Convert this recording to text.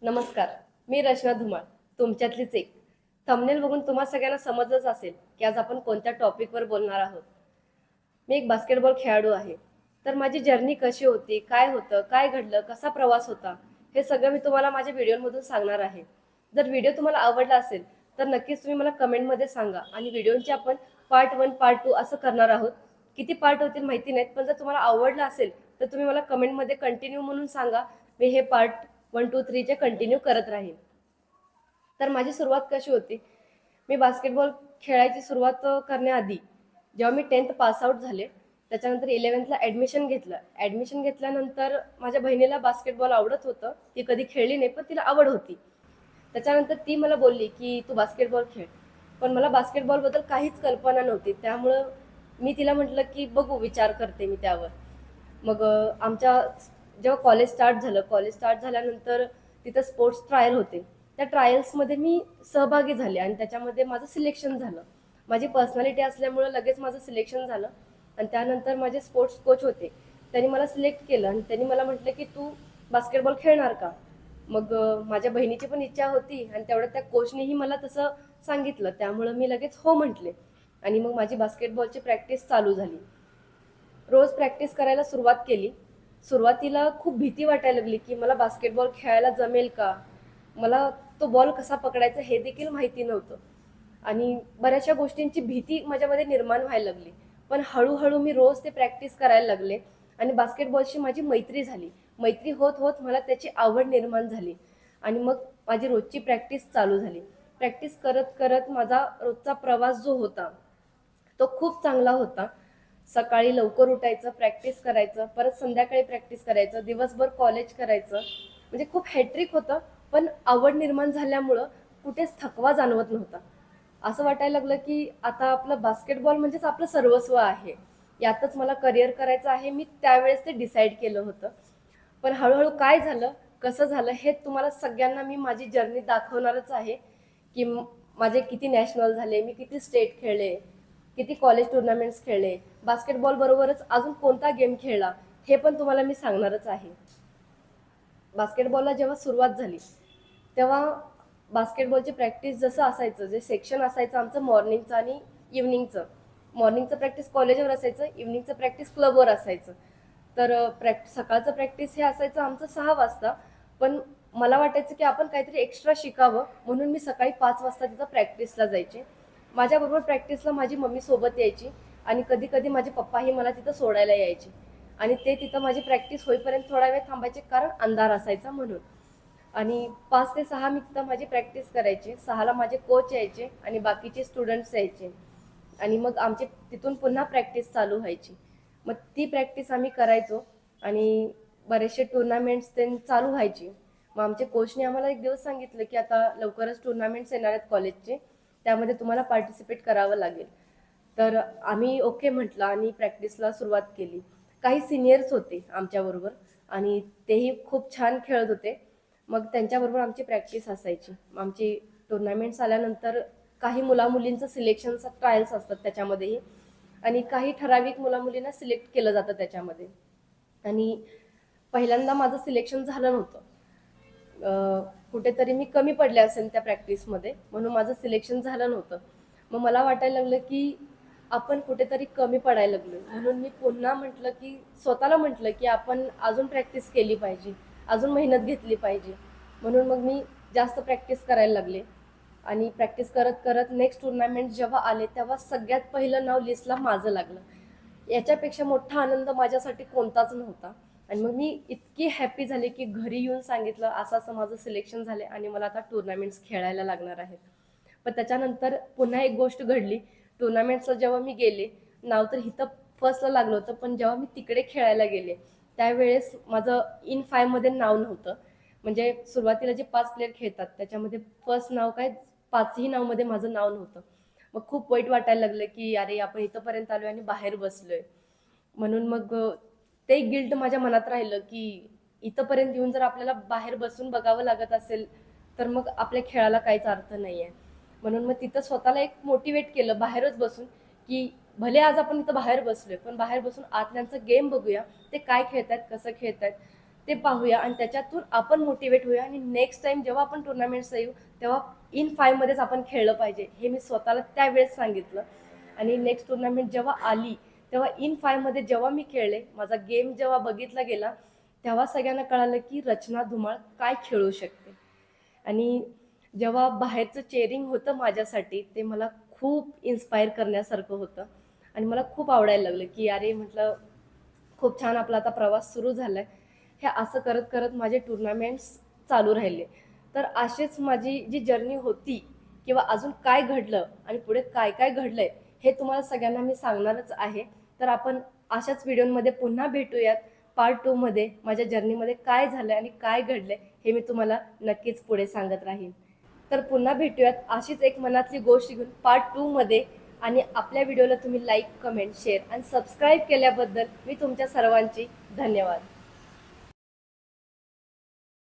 नमस्कार. मी रचना धुमाळ, तुमच्यातलीच एक. थंबनेल बघून तुम्हा सगळ्यांना समजलंच असेल की आज आपण कोणत्या टॉपिकवर बोलणार आहोत. मी एक बास्केटबॉल खेळाडू आहे. तर माझी जर्नी कशी होती, काय होतं, काय घडलं, कसा प्रवास होता, हे सगळं मी तुम्हाला माझ्या व्हिडिओमधून सांगणार आहे. जर व्हिडिओ तुम्हाला आवडला असेल तर नक्कीच तुम्ही मला कमेंटमध्ये सांगा आणि व्हिडिओची आपण पार्ट 1, पार्ट 2 असं करणार आहोत. किती पार्ट होतील माहिती नाहीत, पण जर तुम्हाला आवडलं असेल तर तुम्ही मला कमेंटमध्ये कंटिन्यू म्हणून सांगा. मी हे पार्ट 1, 2, 3 चे कंटिन्यू करत राहीन. तर माझी सुरुवात कशी होती? मी बास्केटबॉल खेळायची सुरुवात करण्याआधी जेव्हा मी 10th पास आउट झाले, त्याच्यानंतर 11thला ॲडमिशन घेतलं. ॲडमिशन घेतल्यानंतर माझ्या बहिणीला बास्केटबॉल आवडत होतं. ती कधी खेळली नाही, पण तिला आवड होती. त्याच्यानंतर ती मला बोलली, की "तू बास्केटबॉल खेळ." पण मला बास्केटबॉलबद्दल काहीच कल्पना नव्हती. त्यामुळं मी तिला म्हटलं, की "बघू, विचार करते मी त्यावर." मग आमच्या जेव्हा कॉलेज स्टार्ट झाल्यानंतर तिथं स्पोर्ट्स ट्रायल होते. त्या ट्रायल्समध्ये मी सहभागी झाले आणि त्याच्यामध्ये माझं सिलेक्शन झालं. माझी पर्सनॅलिटी असल्यामुळं लगेच माझं सिलेक्शन झालं आणि त्यानंतर माझे स्पोर्ट्स कोच होते. त्यांनी मला सिलेक्ट केलं आणि त्यांनी मला म्हटलं, की "तू बास्केटबॉल खेळणार का?" मग माझ्या बहिणीची पण इच्छा होती आणि तेवढ्यात त्या कोचनेही मला तसं सांगितलं. त्यामुळं मी लगेच हो म्हटले आणि मग माझी बास्केटबॉलची प्रॅक्टिस चालू झाली. रोज प्रॅक्टिस करायला सुरुवात केली. सुरुवातीला खूप भीती वाटायला लागली, की मला बास्केटबॉल खेळायला जमेल का? मला तो बॉल कसा पकडायचा हे देखील माहिती नव्हतं आणि बऱ्याचशा गोष्टींची भीती माझ्यामध्ये निर्माण व्हायला लागली. पण हळू मी रोज ते प्रॅक्टिस करायला लागले आणि बास्केटबॉलशी माझी मैत्री झाली. मैत्री होत मला त्याची आवड निर्माण झाली आणि मग माझी रोजची प्रॅक्टिस चालू झाली. प्रॅक्टिस करत माझा रोजचा प्रवास जो होता, तो खूप चांगला होता. सकाळी लवकर उठायचं, प्रॅक्टिस करायचं, परत संध्याकाळी प्रॅक्टिस करायचं, दिवसभर कॉलेज करायचं. म्हणजे खूप हॅट्रिक होतं, पण आवड निर्माण झाल्यामुळं कुठेच थकवा जाणवत नव्हता. असं वाटायला लागलं, की आता आपलं बास्केटबॉल म्हणजेच आपलं सर्वस्व आहे. यातच मला करिअर करायचं आहे. मी त्यावेळेस ते डिसाईड केलं होतं. पण हळू काय झालं, कसं झालं, हे तुम्हाला सगळ्यांना मी माझी जर्नी दाखवणारच आहे, की माझे किती नॅशनल झाले, मी किती स्टेट खेळले, किती कॉलेज टुर्नामेंट्स खेळले, बास्केटबॉल बरोबरच अजून कोणता गेम खेळला, हे पण तुम्हाला मी सांगणारच आहे. बास्केटबॉलला जेव्हा सुरुवात झाली, तेव्हा बास्केटबॉलची प्रॅक्टिस जसं असायचं, जे सेक्शन असायचं आमचं मॉर्निंगचं आणि इव्हनिंगचं. मॉर्निंगचं प्रॅक्टिस कॉलेजवर असायचं, इव्हनिंगचं प्रॅक्टिस क्लबवर असायचं. तर सकाळचं प्रॅक्टिस हे असायचं आमचं 6 वाजता. पण मला वाटायचं की आपण काहीतरी एक्स्ट्रा शिकावं, म्हणून मी सकाळी 5 वाजता तिथं प्रॅक्टिसला जायचे. माझ्याबरोबर प्रॅक्टिसला माझी मम्मी सोबत यायची आणि कधी-कधी माझे पप्पाही मला तिथं सोडायला यायचे आणि ते तिथं माझी प्रॅक्टिस होईपर्यंत थोडा वेळ थांबायचे, कारण अंधार असायचा म्हणून. आणि 5 ते 6 मी तिथं माझी प्रॅक्टिस करायचे. 6ला माझे कोच यायचे आणि बाकीचे स्टुडंट्स यायचे आणि मग आमची तिथून पुन्हा प्रॅक्टिस चालू व्हायची. मग ती प्रॅक्टिस आम्ही करायचो आणि बरेचसे टुर्नामेंट्स ते चालू व्हायची. मग आमच्या कोचने आम्हाला एक दिवस सांगितलं, की आता लवकरच टुर्नामेंट्स येणार आहेत कॉलेजचे, त्यामध्ये तुम्हाला पार्टिसिपेट करावं लागेल. तर आम्ही ओके म्हटलं आणि प्रॅक्टिसला सुरुवात केली. काही सिनियर्स होते आमच्याबरोबर आणि तेही खूप छान खेळत होते. मग त्यांच्याबरोबर आमची प्रॅक्टिस असायची. आमची टुर्नामेंट्स आल्यानंतर काही मुला-मुलींचं सिलेक्शनचं ट्रायल्स असतात त्याच्यामध्येही आणि काही ठराविक मुला-मुलींना सिलेक्ट केलं जातं त्याच्यामध्ये. आणि पहिल्यांदा माझं सिलेक्शन झालं नव्हतं. कुठेतरी मी कमी पडले असेल त्या प्रॅक्टिसमध्ये, म्हणून माझं सिलेक्शन झालं नव्हतं. मग मला वाटायला लागलं, की आपण कुठेतरी कमी पडायला लागलो. म्हणून मी पुन्हा म्हटलं, की स्वतःला म्हटलं, की आपण अजून प्रॅक्टिस केली पाहिजे, अजून मेहनत घेतली पाहिजे. म्हणून मग मी जास्त प्रॅक्टिस करायला लागले आणि प्रॅक्टिस करत नेक्स्ट टुर्नामेंट जेव्हा आले, तेव्हा सगळ्यात पहिलं नाव लिस्टला माझं लागलं. याच्यापेक्षा मोठा आनंद माझ्यासाठी कोणताच नव्हता आणि मग मी इतकी हॅपी झाले, की घरी येऊन सांगितलं, असं-असं माझं सिलेक्शन झालंय आणि मला आता टुर्नामेंट्स खेळायला लागणार आहेत. पण त्याच्यानंतर पुन्हा एक गोष्ट घडली. टुर्नामेंट्सला जेव्हा मी गेले, नाव तर इथं फर्स्टला लागलं होतं, पण जेव्हा मी तिकडे खेळायला गेले, त्यावेळेस माझं इन 5 मध्ये नाव नव्हतं. म्हणजे सुरुवातीला जे 5 प्लेयर खेळतात, त्याच्यामध्ये फर्स्ट नाव काय 5ही नावमध्ये माझं नाव नव्हतं. मग खूप वाईट वाटायला लागलं, की अरे आपण इथपर्यंत आलोय आणि बाहेर बसलोय. म्हणून मग ते गिल्ट माझ्या मनात राहिलं, की इथपर्यंत येऊन जर आपल्याला बाहेर बसून बघावं लागत असेल, तर मग आपल्या खेळाला काहीच अर्थ नाहीये. म्हणून मग तिथं स्वतःला एक मोटिवेट केलं बाहेरच बसून, की भले आज आपण इथं बाहेर बसलोय, पण बाहेर बसून आतल्यांचा गेम बघूया. ते काय खेळतायत, कसं खेळतायत. ते पाहूया आणि त्याच्यातून आपण मोटिवेट होऊया आणि नेक्स्ट टाइम जेव्हा आपण टुर्नामेंट्सला येऊ तेव्हा इन 5 मध्येच आपण खेळलं पाहिजे, हे मी स्वतःला त्यावेळेस सांगितलं. आणि नेक्स्ट टुर्नामेंट जेव्हा आली तेव्हा इन 5 मध्ये जेव्हा मी खेळले, माझा गेम जेव्हा बघितला गेला तेव्हा सगळ्यांना कळालं की रचना धुमाळ काय खेळू शकते. आणि जेव्हा बाहेरचं चेअरिंग होतं माझ्यासाठी ते मला खूप इन्स्पायर करण्यासारखं होतं आणि मला खूप आवडायला लागलं की अरे म्हटलं खूप छान आपला आता प्रवास सुरू झालाय. हे असं करत करत माझे टुर्नामेंट्स चालू राहिले. तर अशीच माझी जी जर्नी होती किंवा अजून काय घडलं आणि पुढे काय काय घडलंय हे तुम्हाला सगळ्यांना मी सांगणारच आहे. तर आपण अशाच व्हिडिओमध्ये पुन्हा भेटूयात पार्ट 2 मध्ये. माझ्या जर्नीमध्ये काय झालंय आणि काय घडलंय हे मी तुम्हाला नक्कीच पुढे सांगत राहीन. तर पुन्हा भेटूयात अशीच एक मनातली गोष्ट घेऊन पार्ट 2 मध्ये. आणि आपल्या व्हिडिओला तुम्ही लाईक, कमेंट, शेअर आणि सबस्क्राईब केल्याबद्दल मी तुमच्या सर्वांची धन्यवाद.